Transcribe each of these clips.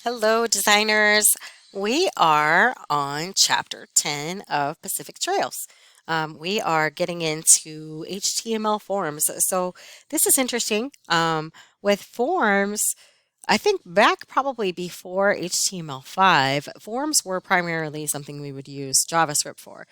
Hello, designers. We are on chapter 10 of Pacific Trails. We are getting into HTML forms. So this is interesting. With forms, I think back probably before HTML5, forms were primarily something we would use JavaScript for.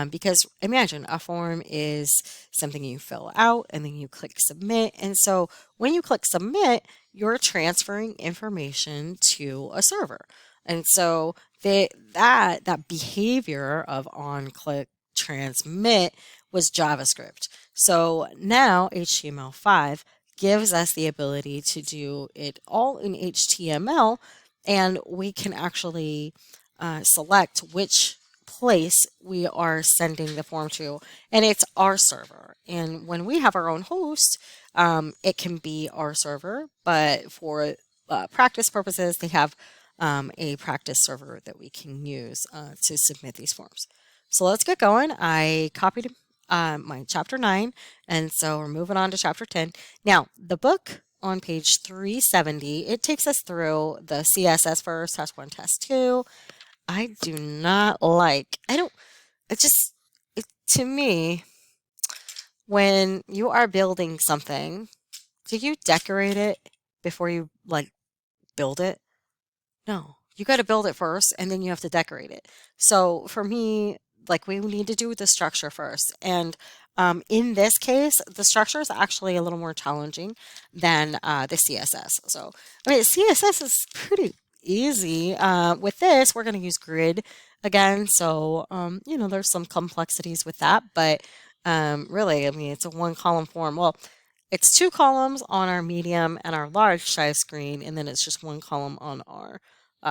Because imagine a form is something you fill out and then you click submit. And so when you click submit, you're transferring information to a server. And so that behavior of on click transmit was JavaScript. So now HTML5 gives us the ability to do it all in HTML, and we can actually select which place we are sending the form to, and it's our server. And when we have our own host, it can be our server, but for practice purposes, they have a practice server that we can use to submit these forms. So let's get going. I copied my chapter 9, and so we're moving on to chapter 10. Now, the book on page 370, it takes us through the CSS first, test 1, test 2. I do not like, I don't, it just, to me, when you are building something, do you decorate it before you like build it? No, you got to build it first and then you have to decorate it. So for me, like we need to do the structure first. And in this case, the structure is actually a little more challenging than the CSS. So, I mean, CSS is pretty easy. With this, we're going to use grid again. So, there's some complexities with that, but really, I mean, it's a one column form. Well, it's two columns on our medium and our large size screen, and then it's just one column on our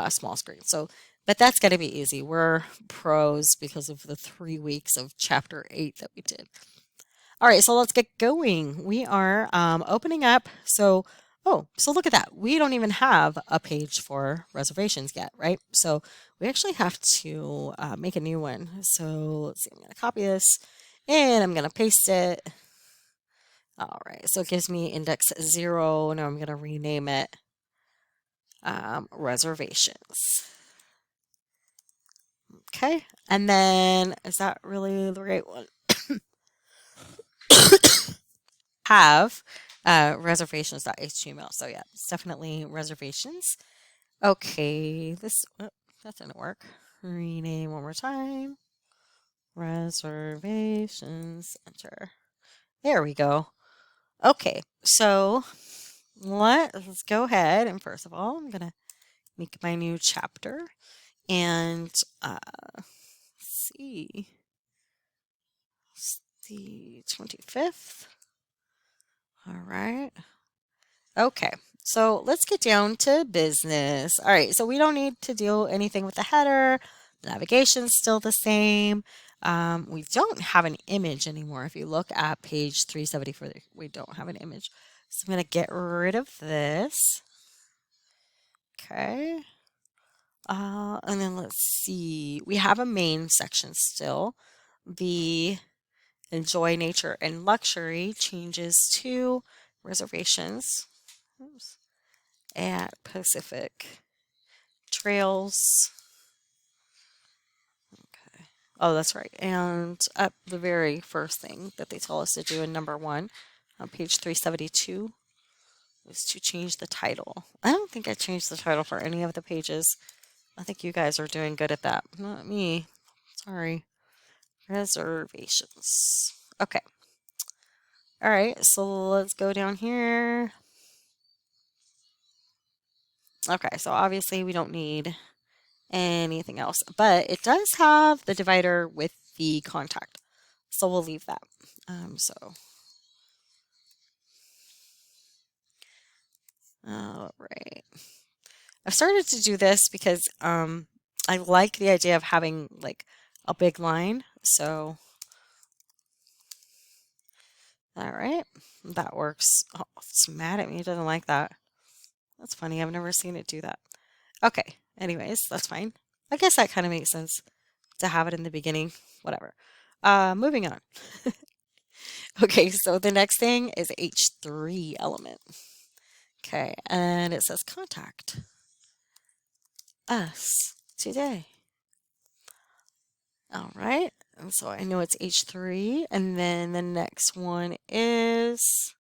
small screen. So, but that's going to be easy. We're pros because of the 3 weeks of chapter 8 that we did. All right, so let's get going. We are opening up. So look at that. We don't even have a page for reservations yet, right? So we actually have to make a new one. So let's see, I'm going to copy this and I'm going to paste it. All right, so it gives me index 0. Now I'm going to rename it reservations. Okay, and then is that really the right one? Have reservations.html. So yeah, it's definitely reservations. Okay, that didn't work. Rename one more time. Reservations, enter. There we go. Okay, so let's go ahead and first of all, I'm gonna make my new chapter and let's see, it's the 25th. All right. Okay, so let's get down to business. All right, so we don't need to do anything with the header. The navigation's still the same. We don't have an image anymore. If you look at page 374, we don't have an image. So I'm going to get rid of this. Okay. And then let's see. We have a main section still. The enjoy nature and luxury changes to reservations. Oops. At Pacific Trails. Okay. Oh, that's right. And up the very first thing that they tell us to do in number 1 on page 372 is to change the title. I don't think I changed the title for any of the pages. I think you guys are doing good at that. Not me. Sorry. Reservations. Okay. All right. So let's go down here. Okay. So obviously we don't need anything else, but it does have the divider with the contact. So we'll leave that. So, all right. I've started to do this because I like the idea of having like a big line. So, all right, that works. Oh, it's mad at me. It doesn't like that. That's funny. I've never seen it do that. Okay. Anyways, that's fine. I guess that kind of makes sense to have it in the beginning. Whatever. Moving on. Okay, so the next thing is H3 element. Okay, and it says contact. us today. All right. And so I know it's H3. And then the next one is,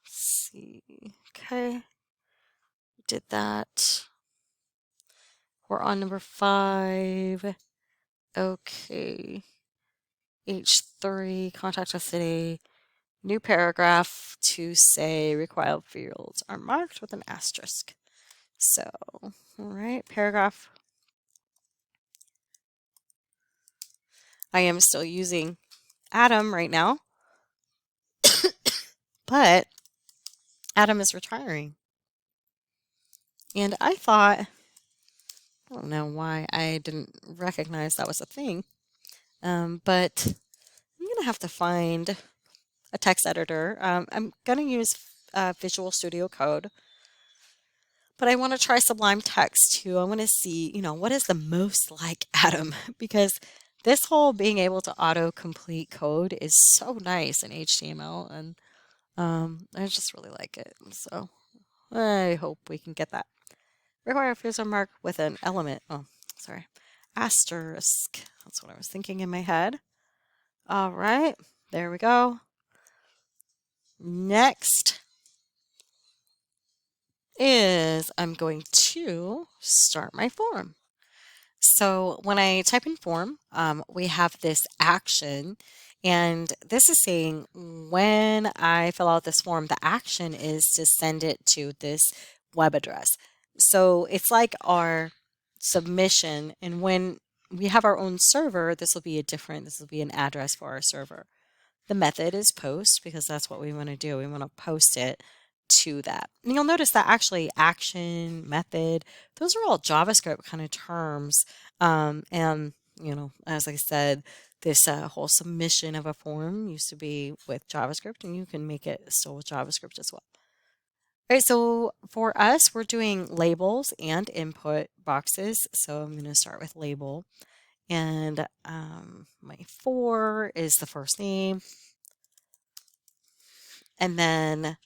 let's see. Okay. Did that. We're on number 5. Okay. H3, contact us today. New paragraph to say required fields are marked with an asterisk. So, all right, paragraph. I am still using Adam right now, but Adam is retiring. And I thought, I don't know why I didn't recognize that was a thing, but I'm going to have to find a text editor. I'm going to use Visual Studio Code, but I want to try Sublime Text too. I want to see, what is the most like Adam because this whole being able to auto-complete code is so nice in HTML, and I just really like it. So I hope we can get that. Require fields are marked with an element. Oh, sorry. Asterisk. That's what I was thinking in my head. All right. There we go. Next is I'm going to start my form. So when I type in form, we have this action, and this is saying when I fill out this form, the action is to send it to this web address. So it's like our submission, and when we have our own server, this will be an address for our server. The method is post because that's what we want to do. We want to post it to that. And you'll notice that actually action, method, those are all JavaScript kind of terms. And, as I said, this whole submission of a form used to be with JavaScript, and you can make it still with JavaScript as well. All right, so for us, we're doing labels and input boxes. So I'm going to start with label. And my 4 is the first name. And then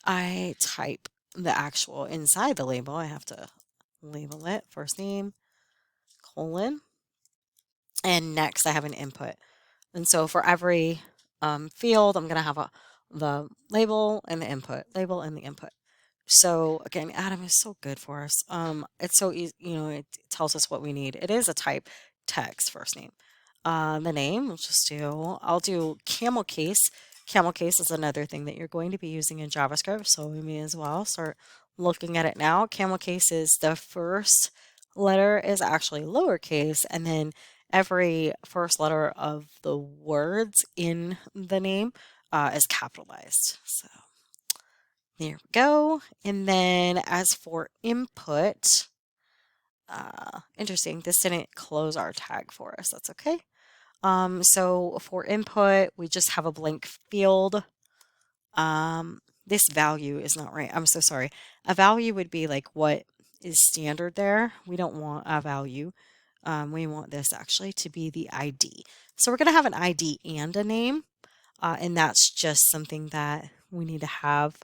I type the actual inside the label. I have to label it first name, colon, and next I have an input. And so for every field, I'm going to have the label and the input, label and the input. So again, Adam is so good for us. It's so easy, it tells us what we need. It is a type text first name. The name, I'll do camel case. Camel case is another thing that you're going to be using in JavaScript, so we may as well start looking at it now. Camel case is the first letter is actually lowercase, and then every first letter of the words in the name is capitalized. So there we go. And then as for input, interesting, this didn't close our tag for us. That's okay. So for input, we just have a blank field. This value is not right. I'm so sorry. A value would be like what is standard there. We don't want a value. We want this actually to be the ID. So we're going to have an ID and a name. And that's just something that we need to have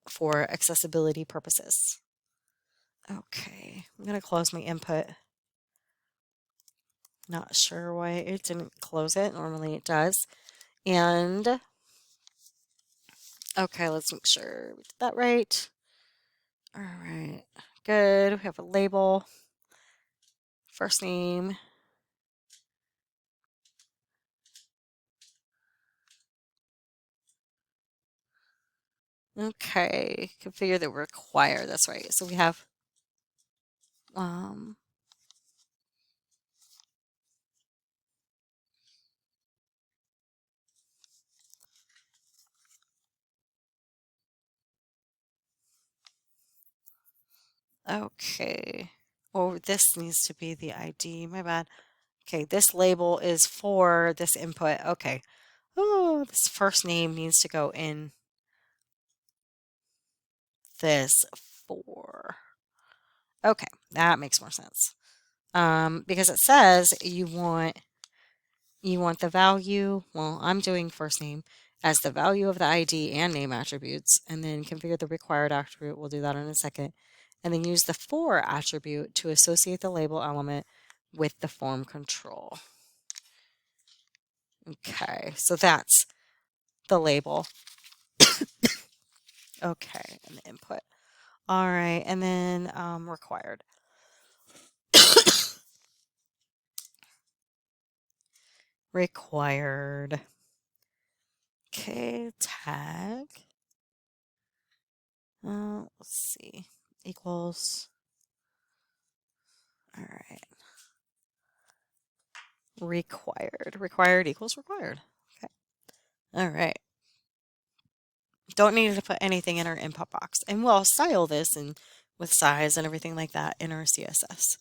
for accessibility purposes. Okay, I'm going to close my input. Not sure why it didn't close it. Normally it does. And okay, let's make sure we did that right. All right, good. We have a label, first name. Okay, configure the require. That's right. So we have okay. Oh, this needs to be the ID. My bad. Okay, this label is for this input. Okay. Oh, this first name needs to go in this for. Okay, that makes more sense. Because it says you want the value. Well, I'm doing first name, as the value of the ID and name attributes, and then configure the required attribute. We'll do that in a second. And then use the for attribute to associate the label element with the form control. Okay, so that's the label. Okay, and the input. All right, and then required. Required. Okay, tag. Let's see. Equals. All right. Required. Required equals required. Okay. All right. Don't need to put anything in our input box. And we'll style this and with size and everything like that in our CSS.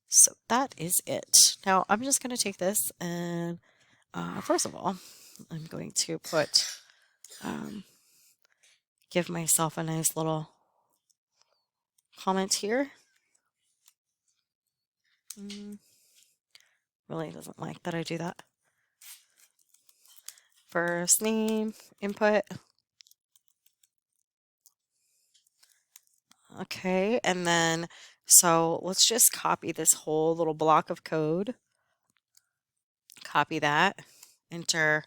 So that is it. Now I'm just going to take this and first of all, I'm going to put, give myself a nice little comment here. Really doesn't like that I do that. First name, input. Okay, and then, so let's just copy this whole little block of code. Copy that, enter,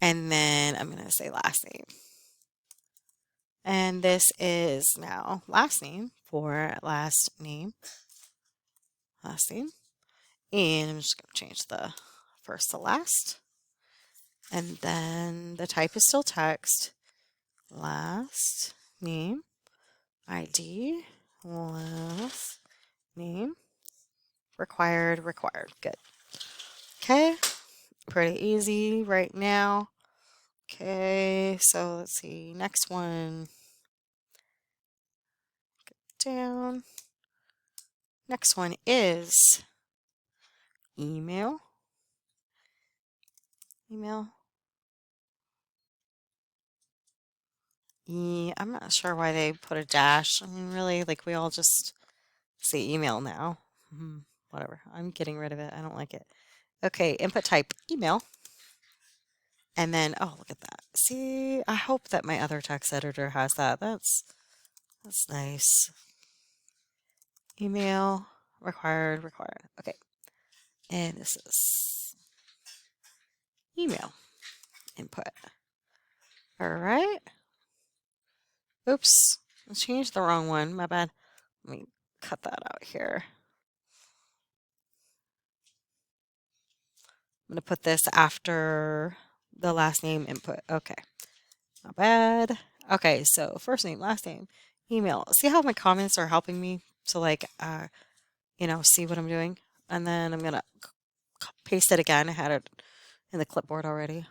and then I'm going to say last name. And this is now last name for last name. Last name. And I'm just going to change the first to last. And then the type is still text. Last name. ID. Last name. Required. Required. Good. Okay. Pretty easy right now. Okay. So let's see. Next one. Down. Next one is email. Email. I'm not sure why they put a dash. I mean, really, like we all just say email now. Whatever. I'm getting rid of it. I don't like it. Okay, input type email. And then, oh, look at that. See, I hope that my other text editor has that. That's nice. Email, required, required. Okay. And this is email input. All right. Oops. I changed the wrong one. My bad. Let me cut that out here. I'm going to put this after the last name input. Okay. Not bad. Okay, so first name, last name, email. See how my comments are helping me to like, see what I'm doing? And then I'm going to paste it again. I had it in the clipboard already.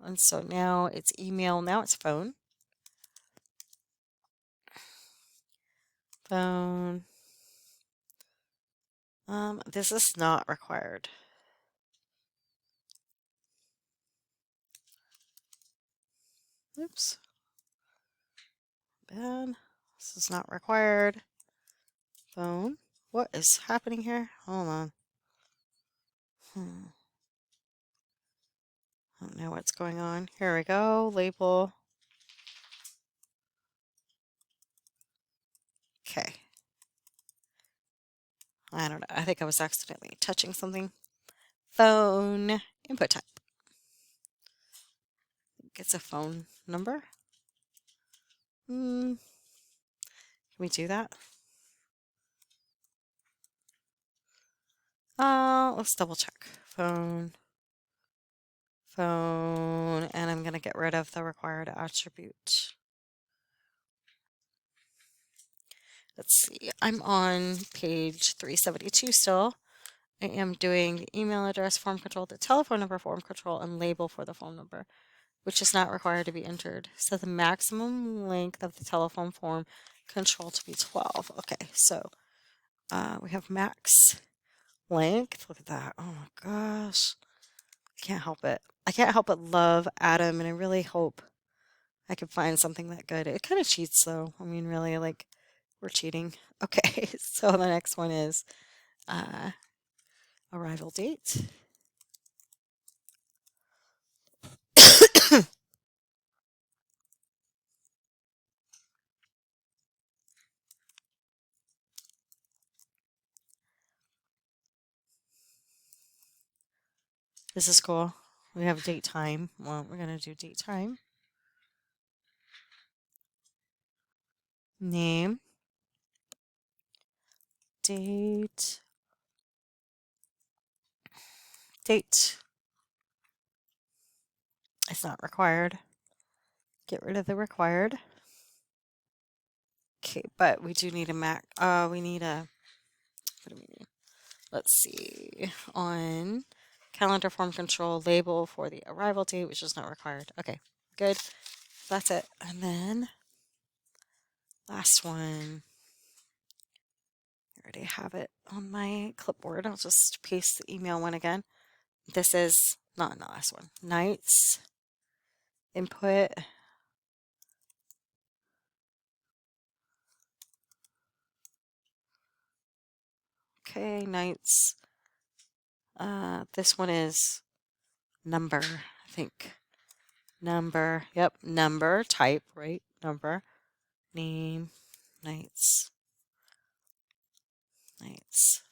And so now it's email. Now it's phone. Phone. This is not required. Oops. Bad. This is not required. Phone. What is happening here? Hold on. I don't know what's going on. Here we go. Label. Okay. I don't know. I think I was accidentally touching something. Phone. Input type. It's a phone number. Can we do that? Let's double check. Phone. Phone. And I'm going to get rid of the required attribute. Let's see. I'm on page 372 still. I am doing the email address, form control, the telephone number, form control, and label for the phone number, which is not required to be entered. So the maximum length of the telephone form control to be 12. Okay, so we have max length. Look at that. Oh my gosh. I can't help it. I can't help but love Adam, and I really hope I can find something that good. It kind of cheats though. I mean, really, like we're cheating. Okay, so the next one is arrival date. This is cool. We have date time. Well, we're going to do date time. Name. Date. Date. It's not required. Get rid of the required. Okay, but we do need a Mac. We need a, what do we need? Let's see. On calendar form control, label for the arrival date, which is not required. Okay, good. That's it. And then last one. I already have it on my clipboard. I'll just paste the email one again. This is not the last one. Nights, input. Okay, nights. This one is number, I think. Number, yep, number, type, right? Number, name, nights, nights.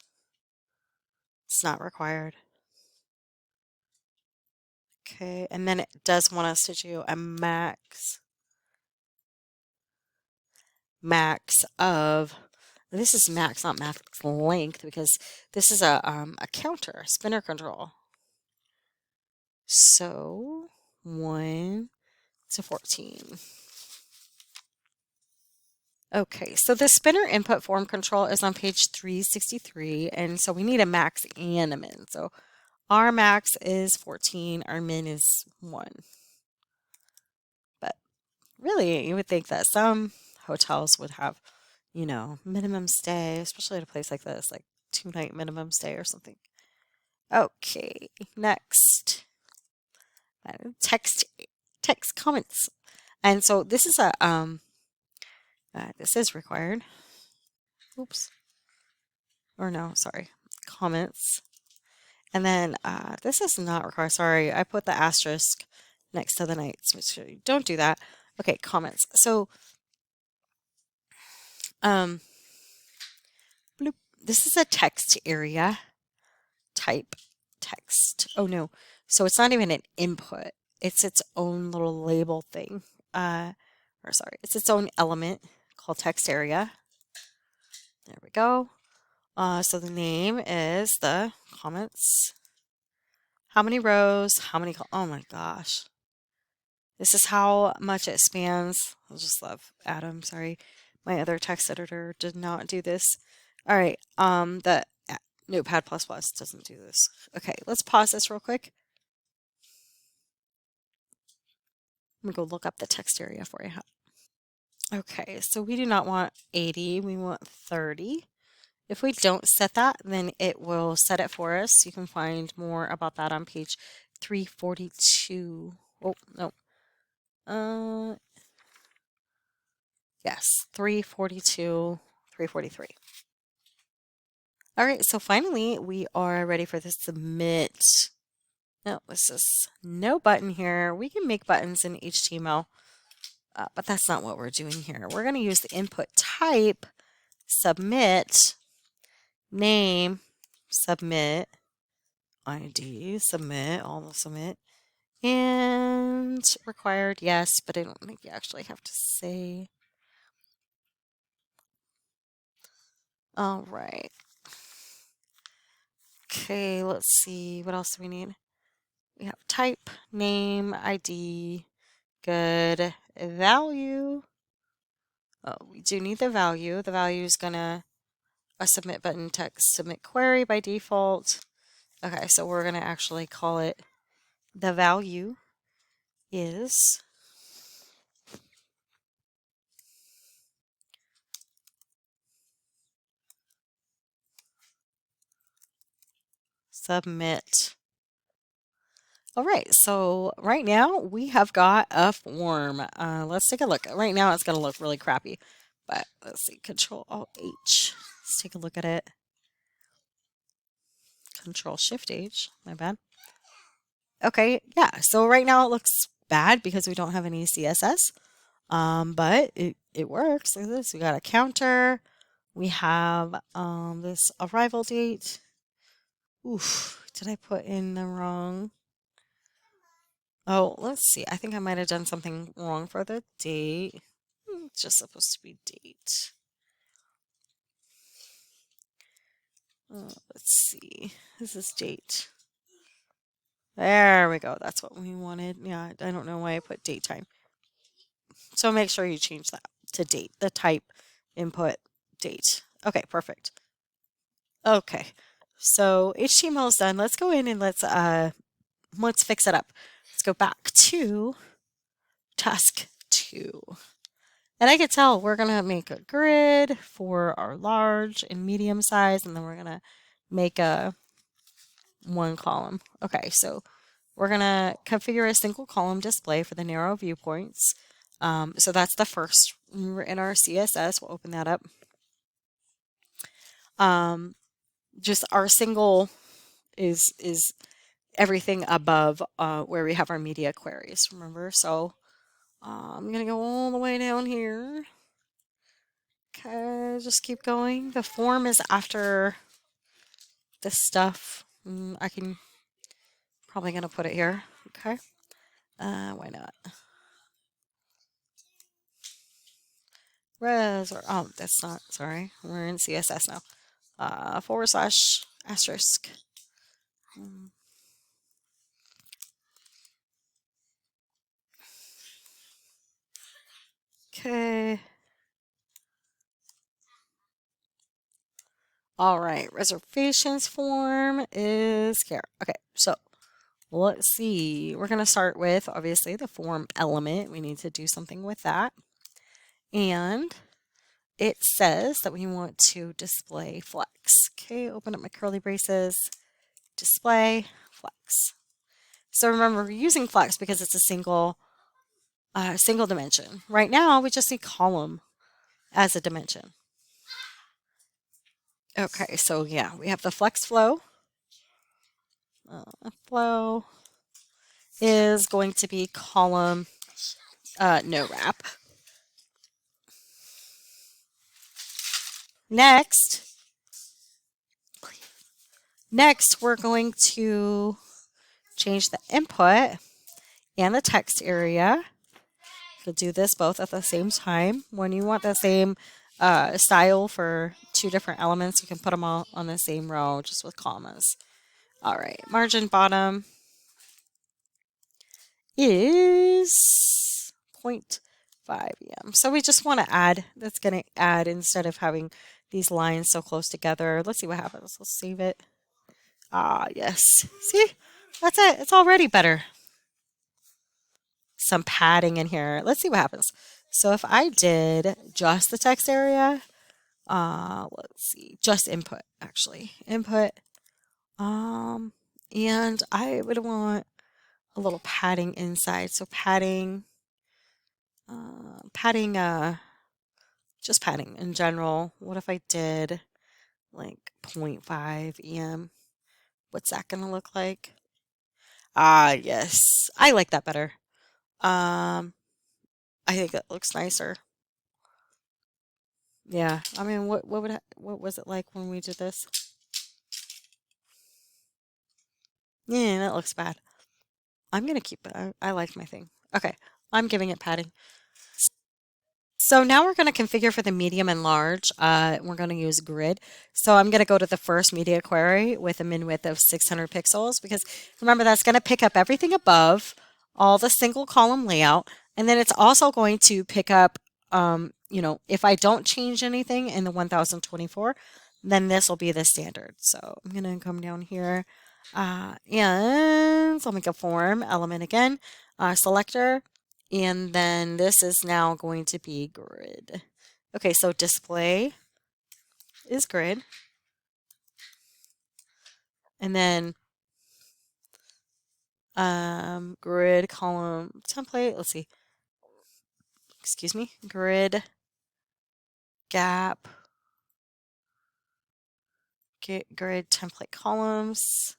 It's not required. Okay, and then it does want us to do a max of, this is max, not max length, because this is a counter, spinner control. So 1 to 14. Okay, so the spinner input form control is on page 363, and so we need a max and a min. So our max is 14, our min is 1. But really, you would think that some hotels would have, minimum stay, especially at a place like this, like 2-night minimum stay or something. Okay, next. Text comments. And so this is this is required. Oops. Or no, sorry. Comments. And then this is not required. Sorry, I put the asterisk next to the nights, which don't do that. Okay, comments. So, bloop. This is a text area type text. Oh no, so it's not even an input. It's its own little label thing. It's its own element called text area. There we go. So the name is the comments. How many rows? How many? Oh my gosh. This is how much it spans. I just love Adam. Sorry. My other text editor did not do this. All right. The Notepad++ doesn't do this. Okay, let's pause this real quick. I'm going to go look up the text area for you. Okay, so we do not want 80. We want 30. If we don't set that, then it will set it for us. You can find more about that on page 342. Oh, no. Yes, 342, 343. All right, so finally we are ready for the submit. No, this is no button here. We can make buttons in HTML, but that's not what we're doing here. We're going to use the input type, submit, name, submit, ID, submit, all the submit, and required, yes, but I don't think you actually have to say. All right. Okay, let's see. What else do we need? We have type, name, ID, good, value. Oh, we do need the value. The value is gonna a submit button text submit query by default. Okay, so we're gonna actually call it the value is submit. All right, so right now we have got a form. Let's take a look. Right now it's gonna look really crappy, but let's see, Control Alt H. Let's take a look at it. Control Shift H, my bad. Okay, yeah, so right now it looks bad because we don't have any CSS, but it works. Look at this, we got a counter, we have this arrival date. Oof, did I put in the wrong? Oh, let's see. I think I might have done something wrong for the date. It's just supposed to be date. Let's see. This is date. There we go. That's what we wanted. Yeah, I don't know why I put date time. So make sure you change that to date. The type input date. Okay, perfect. Okay. So HTML is done. Let's go in and let's fix it up. Let's go back to task 2. And I can tell we're going to make a grid for our large and medium size, and then we're going to make a one column. Okay, so we're going to configure a single column display for the narrow viewpoints. So that's the first in our CSS. We'll open that up. Just our single is everything above where we have our media queries, remember? So I'm going to go all the way down here. Okay, just keep going. The form is after this stuff. I can probably going to put it here. Okay. Why not? Res or oh, that's not. Sorry, we're in CSS now. / asterisk. Okay. All right. Reservations form is here. Okay. So let's see. We're going to start with obviously the form element. We need to do something with that. And it says that we want to display flex. Okay, open up my curly braces, display flex. So remember, we're using flex because it's a single dimension. Right now, we just need column as a dimension. Okay, so yeah, we have the flex flow. Flow is going to be column no wrap. Next, we're going to change the input and the text area. You'll do this both at the same time. When you want the same style for two different elements, you can put them all on the same row just with commas. All right, margin bottom is 0.5 em. So we just want to add, that's going to add instead of having these lines so close together. Let's see what happens. Let's save it. Ah, yes. See, that's it. It's already better. Some padding in here. Let's see what happens. So if I did just the text area, let's see, just input actually, input, and I would want a little padding inside. So padding, just padding in general. What if I did like 0.5 em? What's that gonna look like? Ah, yes, I like that better. I think that looks nicer. Yeah, I mean, what was it like when we did this? Yeah, that looks bad. I'm gonna keep it. I like my thing. Okay, I'm giving it padding. So now we're going to configure for the medium and large. We're going to use grid. So I'm going to go to the first media query with a min width of 600 pixels because remember that's going to pick up everything above, all the single column layout, and then it's also going to pick up, if I don't change anything in the 1024, then this will be the standard. So I'm going to come down here and so I'll make a form element again, selector. And then this is now going to be grid. Okay, so display is grid. And then grid column template. Let's see. Excuse me. Grid gap. Grid template columns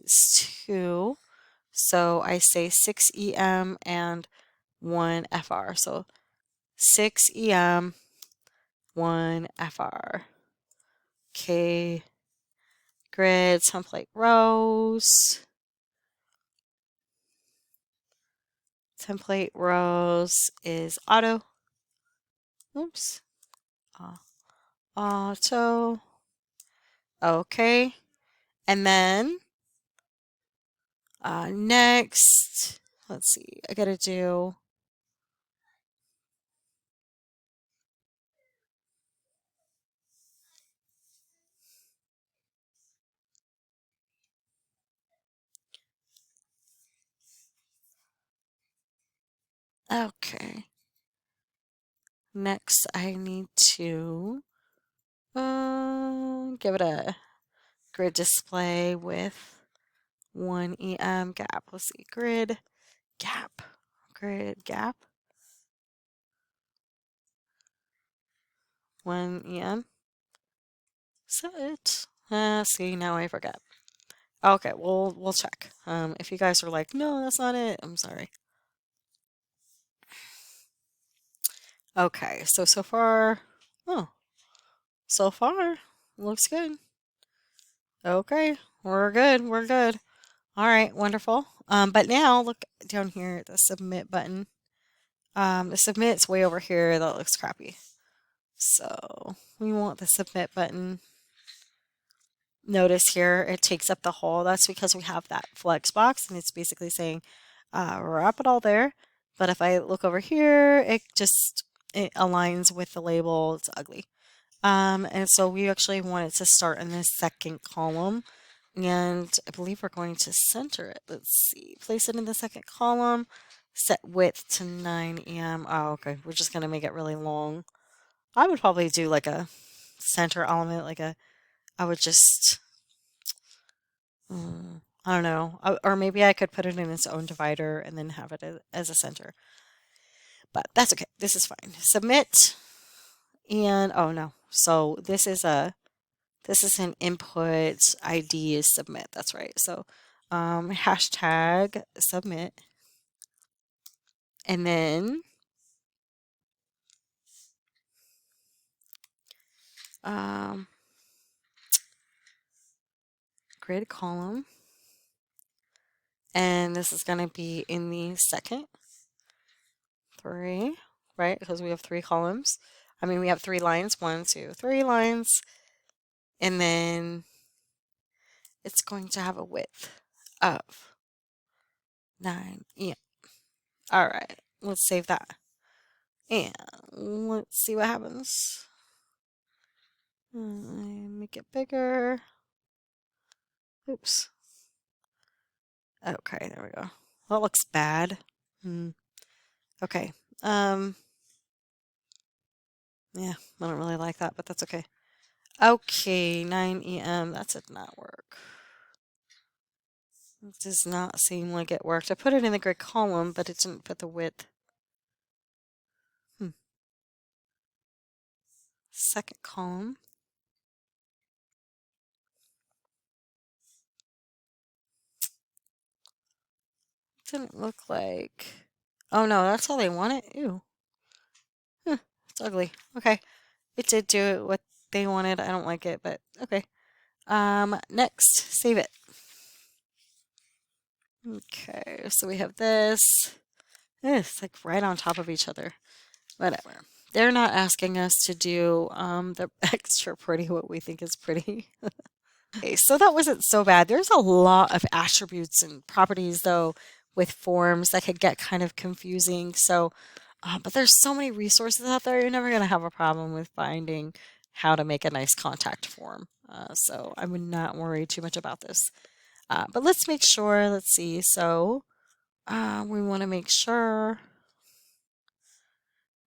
is 2. So I say 6 em and 1 fr. So 6 em, 1 fr. Okay. Grid template rows. Template rows is auto. Oops. Uh, Auto. Okay. And then next, let's see, I gotta do, okay. Next, I need to give it a grid display with one EM gap. Let's see, grid gap, one EM. Is that it? See, now I forgot. Okay, we'll check. If you guys are like, no, that's not it, I'm sorry. Okay, so far, oh, so far, looks good. Okay, we're good, we're good. All right, wonderful. But now look down here at the submit button. The submit's way over here. That looks crappy. So we want the submit button. Notice here it takes up the whole. That's because we have that flex box and it's basically saying wrap it all there. But if I look over here, it aligns with the label. It's ugly. And so we actually want it to start in the second column. And I believe we're going to center it. Let's see. Place it in the second column. Set width to 9 em. Oh, okay. We're just going to make it really long. I would probably do like a center element, I would just, I don't know. Or maybe I could put it in its own divider and then have it as a center. But that's okay. This is fine. Submit. And, oh no. So this is an input ID is submit. That's right. So hashtag submit. And then um, grid column. And this is going to be in the second three, right? Because we have three columns. I mean, we have three lines. 1, 2, 3 lines. And then it's going to have a width of 9 em. All right. Let's save that. And let's see what happens. Make it bigger. Oops. Okay, there we go. That looks bad. Okay. Um, yeah, I don't really like that, but that's okay. Okay, 9 em. That did not work. It does not seem like it worked. I put it in the grid column, but it didn't put the width. Second column. Didn't look like. Oh no, that's how they want it? Ew. It's ugly. Okay. It did do what they wanted. I don't like it, but okay. Next, save it. Okay, so we have this. It's like right on top of each other. Whatever. They're not asking us to do the extra pretty what we think is pretty. Okay, so that wasn't so bad. There's a lot of attributes and properties though with forms that could get kind of confusing. So, but there's so many resources out there. You're never going to have a problem with finding how to make a nice contact form. So I would not worry too much about this. But let's make sure. Let's see. So we want to make sure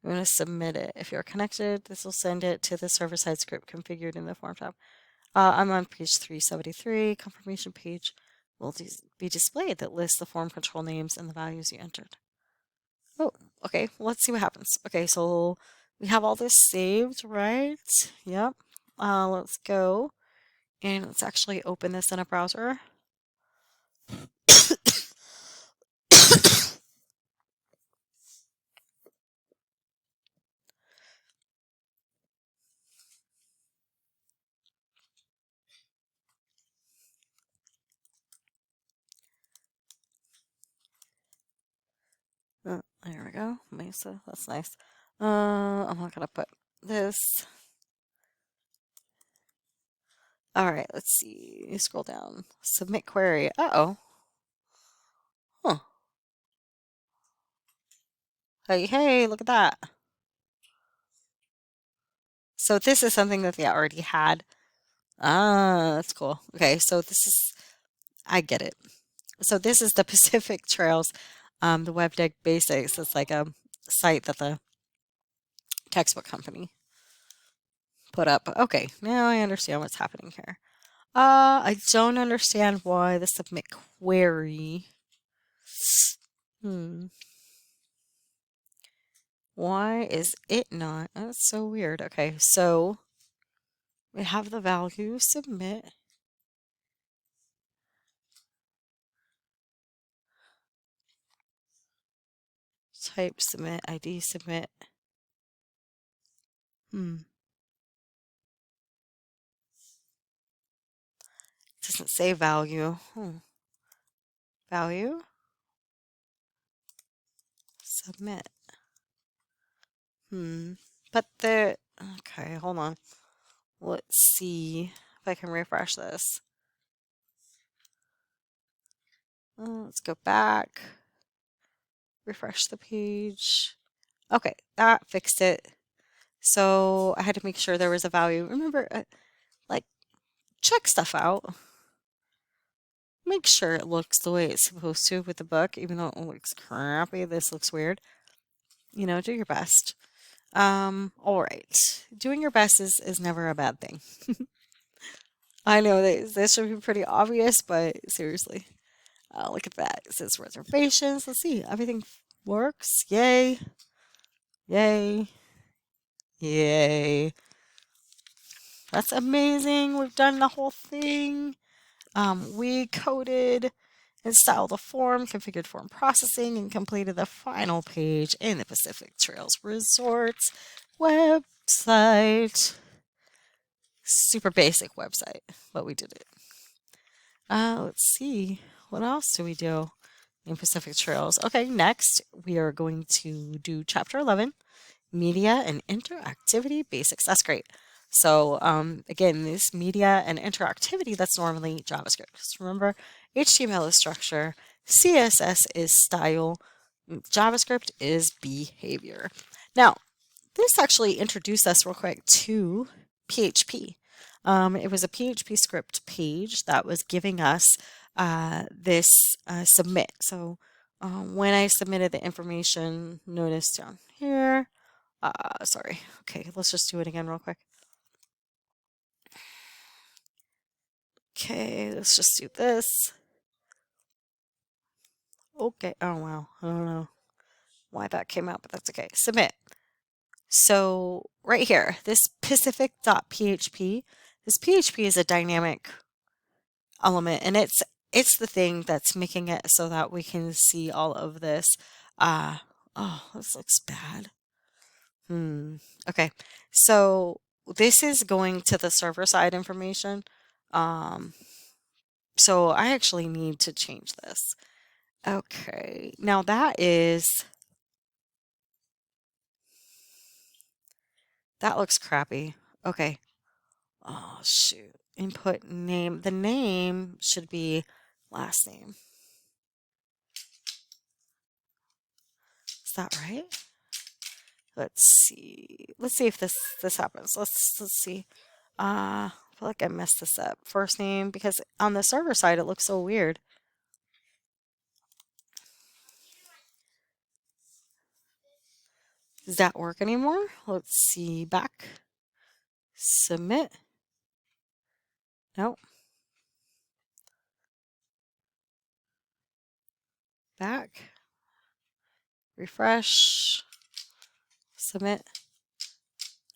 we want to submit it. If you're connected, this will send it to the server-side script configured in the form tab. I'm on page 373. Confirmation page will be displayed that lists the form control names and the values you entered. Oh, okay. Well, let's see what happens. Okay, so we have all this saved, right? Yep. Let's go and let's actually open this in a browser. so that's nice. I'm not gonna put this. All right, let's see. Scroll down. Submit query. Uh-oh. Huh. Hey, hey, look at that. So this is something that they already had. Ah, that's cool. Okay, so this is, I get it. So this is the Pacific Trails, the Web Deck Basics. It's like a site that the textbook company put up. Okay, now I understand what's happening here. I don't understand why the submit query. Hmm. Why is it not? That's so weird. Okay, so we have the value submit. Type submit, ID submit. Hmm. Doesn't say value. Value submit. Hmm. But the okay, hold on. Let's see if I can refresh this. Let's go back. Refresh the page. Okay, that fixed it. So I had to make sure there was a value. Remember, like, check stuff out. Make sure it looks the way it's supposed to with the book, even though it looks crappy. This looks weird. You know, do your best. All right. Doing your best is never a bad thing. I know that this should be pretty obvious, but seriously. Look at that. It says reservations. Let's see. Everything works. Yay. Yay. Yay. That's amazing. We've done the whole thing. We coded and styled the form, configured form processing, and completed the final page in the Pacific Trails Resorts website. Super basic website, but we did it. Let's see. What else do we do in Pacific Trails? Okay, next we are going to do Chapter 11, Media and Interactivity Basics. That's great. So again, this media and interactivity, that's normally JavaScript. Just remember, HTML is structure, CSS is style, JavaScript is behavior. Now, this actually introduced us real quick to PHP. It was a PHP script page that was giving us this submit. So when I submitted the information, notice down here, sorry. Okay, let's just do it again real quick. Okay, let's just do this. Okay, oh wow, I don't know why that came out, but that's okay. Submit. So right here, this Pacific.php, this PHP is a dynamic element, and it's the thing that's making it so that we can see all of this. Uh, oh, this looks bad. Okay, so this is going to the server side information. Um, so I actually need to change this. Okay, now that looks crappy. Okay. Oh shoot. Input name. The name should be last name. Is that right? Let's see. Let's see if this happens. Let's see. I feel like I messed this up. First name, because on the server side it looks so weird. Does that work anymore? Let's see. Back. Submit. Nope. Back. Refresh. Submit.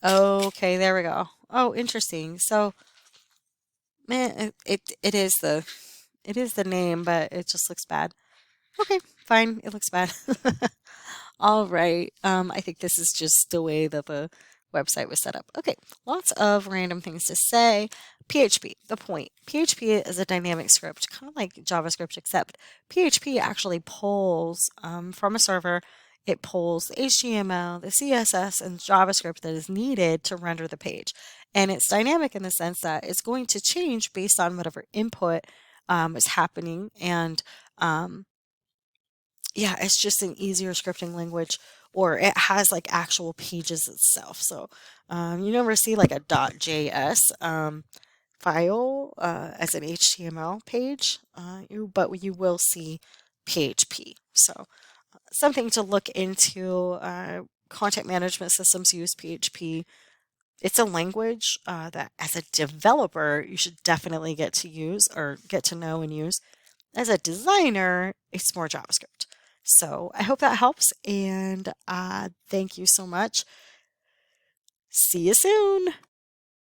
Okay, there we go. Oh, interesting. So, man, it is the name, but it just looks bad. Okay, fine. It looks bad. All right. I think this is just the way that the website was set up. Okay, lots of random things to say. PHP, the point. PHP is a dynamic script, kind of like JavaScript, except PHP actually pulls from a server it pulls the HTML, the CSS, and JavaScript that is needed to render the page. And it's dynamic in the sense that it's going to change based on whatever input is happening. And um, yeah, it's just an easier scripting language, or it has like actual pages itself. So you never see like a .js file as an HTML page, but you will see PHP. So something to look into. Content management systems use PHP. It's a language that, as a developer, you should definitely get to use or get to know and use. As a designer, it's more JavaScript. So I hope that helps, and thank you so much. See you soon.